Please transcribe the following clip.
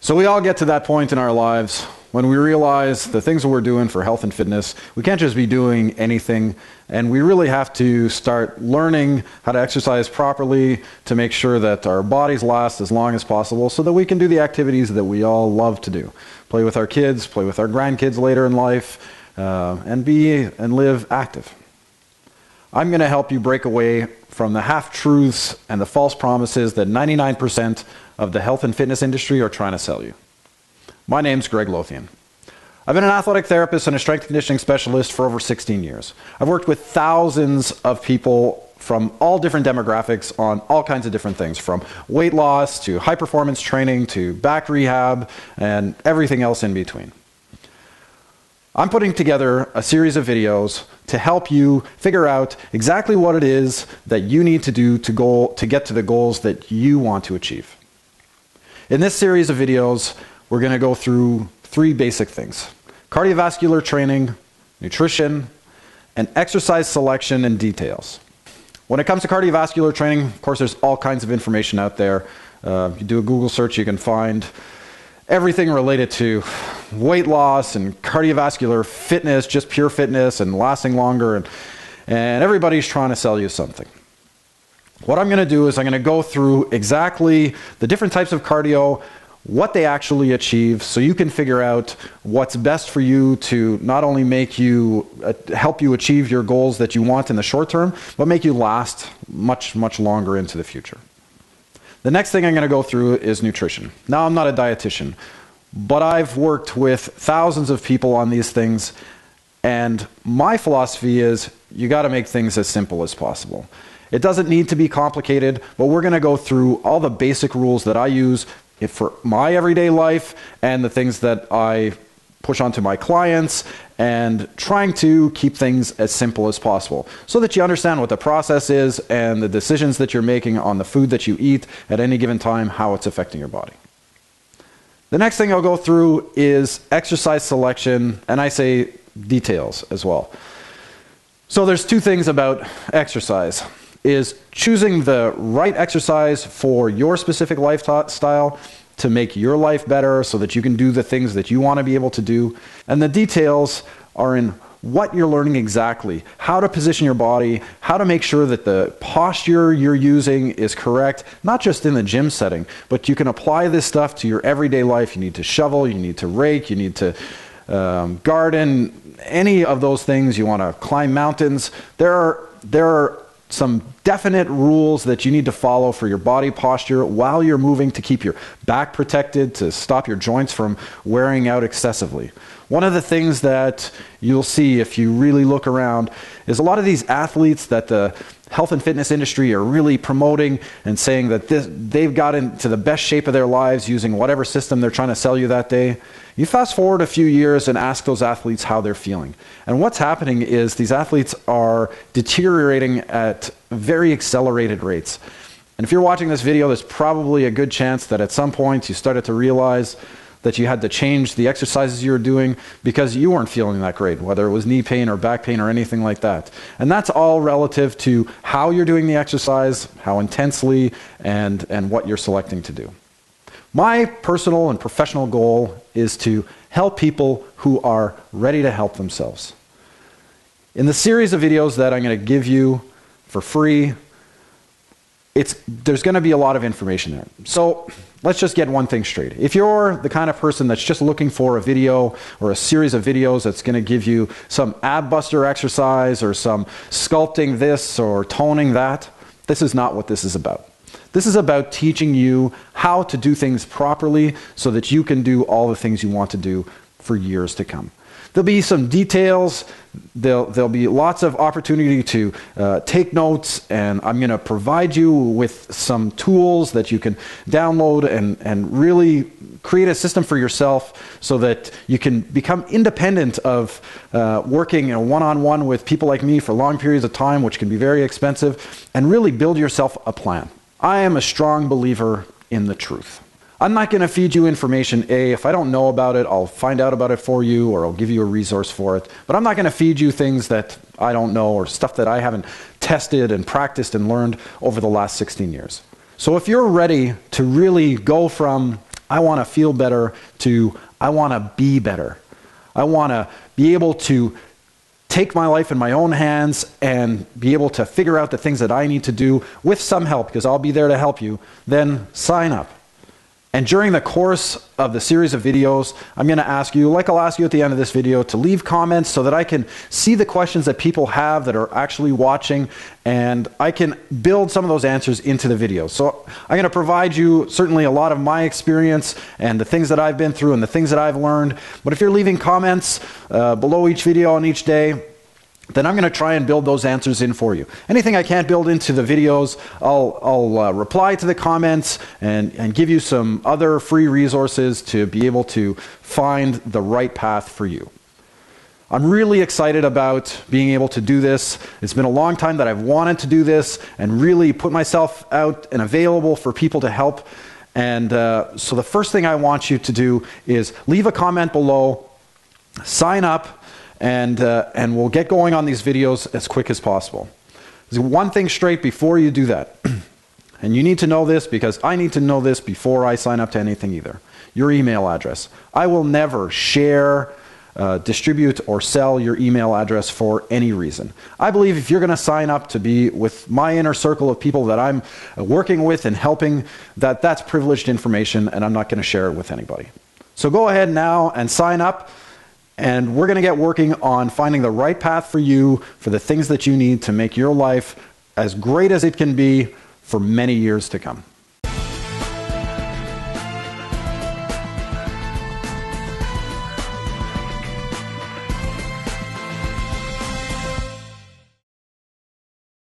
So we all get to that point in our lives when we realize the things that we're doing for health and fitness, we can't just be doing anything, and we really have to start learning how to exercise properly to make sure that our bodies last as long as possible so that we can do the activities that we all love to do. Play with our kids, play with our grandkids later in life, and live active. I'm going to help you break away from the half-truths and the false promises that 99% of the health and fitness industry are trying to sell you. My name's Greg Lothian. I've been an athletic therapist and a strength conditioning specialist for over 16 years. I've worked with thousands of people from all different demographics on all kinds of different things, from weight loss to high performance training to back rehab and everything else in between. I'm putting together a series of videos to help you figure out exactly what it is that you need to do to get to the goals that you want to achieve. In this series of videos, we're going to go through three basic things: cardiovascular training, nutrition, and exercise selection and details. When it comes to cardiovascular training, of course, there's all kinds of information out there. You do a Google search, you can find everything related to weight loss and cardiovascular fitness, just pure fitness and lasting longer, and everybody's trying to sell you something. What I'm going to do is I'm going to go through exactly the different types of cardio, what they actually achieve, so you can figure out what's best for you to not only make you help you achieve your goals that you want in the short term, but make you last much, much longer into the future. The next thing I'm going to go through is nutrition. Now, I'm not a dietitian, but I've worked with thousands of people on these things, and my philosophy is you got to make things as simple as possible. It doesn't need to be complicated, but we're going to go through all the basic rules that I use for my everyday life and the things that I push onto my clients, and trying to keep things as simple as possible so that you understand what the process is and the decisions that you're making on the food that you eat at any given time, how it's affecting your body. The next thing I'll go through is exercise selection, and I say details as well. So there's two things about exercise: is choosing the right exercise for your specific lifestyle to make your life better so that you can do the things that you want to be able to do. And the details are in what you're learning exactly, how to position your body, how to make sure that the posture you're using is correct, not just in the gym setting, but you can apply this stuff to your everyday life. You need to shovel, you need to rake, you need to garden, any of those things. You want to climb mountains. There are some definite rules that you need to follow for your body posture while you're moving to keep your back protected, to stop your joints from wearing out excessively. One of the things that you'll see if you really look around is a lot of these athletes that the health and fitness industry are really promoting and saying that they've got into the best shape of their lives using whatever system they're trying to sell you that day. You fast forward a few years and ask those athletes how they're feeling. And what's happening is these athletes are deteriorating at very accelerated rates. And if you're watching this video, there's probably a good chance that at some point you started to realize that you had to change the exercises you were doing because you weren't feeling that great, whether it was knee pain or back pain or anything like that. And that's all relative to how you're doing the exercise, how intensely, and what you're selecting to do. My personal and professional goal is to help people who are ready to help themselves. In the series of videos that I'm going to give you for free, there's going to be a lot of information there. So let's just get one thing straight. If you're the kind of person that's just looking for a video or a series of videos that's going to give you some ab buster exercise or some sculpting this or toning that, this is not what this is about. This is about teaching you how to do things properly so that you can do all the things you want to do for years to come. There'll be some details, there'll be lots of opportunity to take notes, and I'm going to provide you with some tools that you can download and really create a system for yourself so that you can become independent of working one-on-one with people like me for long periods of time, which can be very expensive, and really build yourself a plan. I am a strong believer in the truth. I'm not going to feed you information, if I don't know about it, I'll find out about it for you, or I'll give you a resource for it. But I'm not going to feed you things that I don't know or stuff that I haven't tested and practiced and learned over the last 16 years. So if you're ready to really go from I want to feel better to I want to be better. I want to be able to take my life in my own hands and be able to figure out the things that I need to do with some help, because I'll be there to help you, then sign up. And during the course of the series of videos, I'm going to ask you, like I'll ask you at the end of this video, to leave comments so that I can see the questions that people have that are actually watching, and I can build some of those answers into the videos. So I'm going to provide you certainly a lot of my experience and the things that I've been through and the things that I've learned. But if you're leaving comments below each video on each day, then I'm going to try and build those answers in for you. Anything I can't build into the videos, I'll reply to the comments and give you some other free resources to be able to find the right path for you. I'm really excited about being able to do this. It's been a long time that I've wanted to do this and really put myself out and available for people to help. And so the first thing I want you to do is leave a comment below, sign up, and we'll get going on these videos as quick as possible. There's one thing straight before you do that, and you need to know this because I need to know this before I sign up to anything either. Your email address. I will never share, distribute, or sell your email address for any reason. I believe if you're going to sign up to be with my inner circle of people that I'm working with and helping, that's privileged information, and I'm not going to share it with anybody. So go ahead now and sign up. And we're going to get working on finding the right path for you, for the things that you need to make your life as great as it can be for many years to come.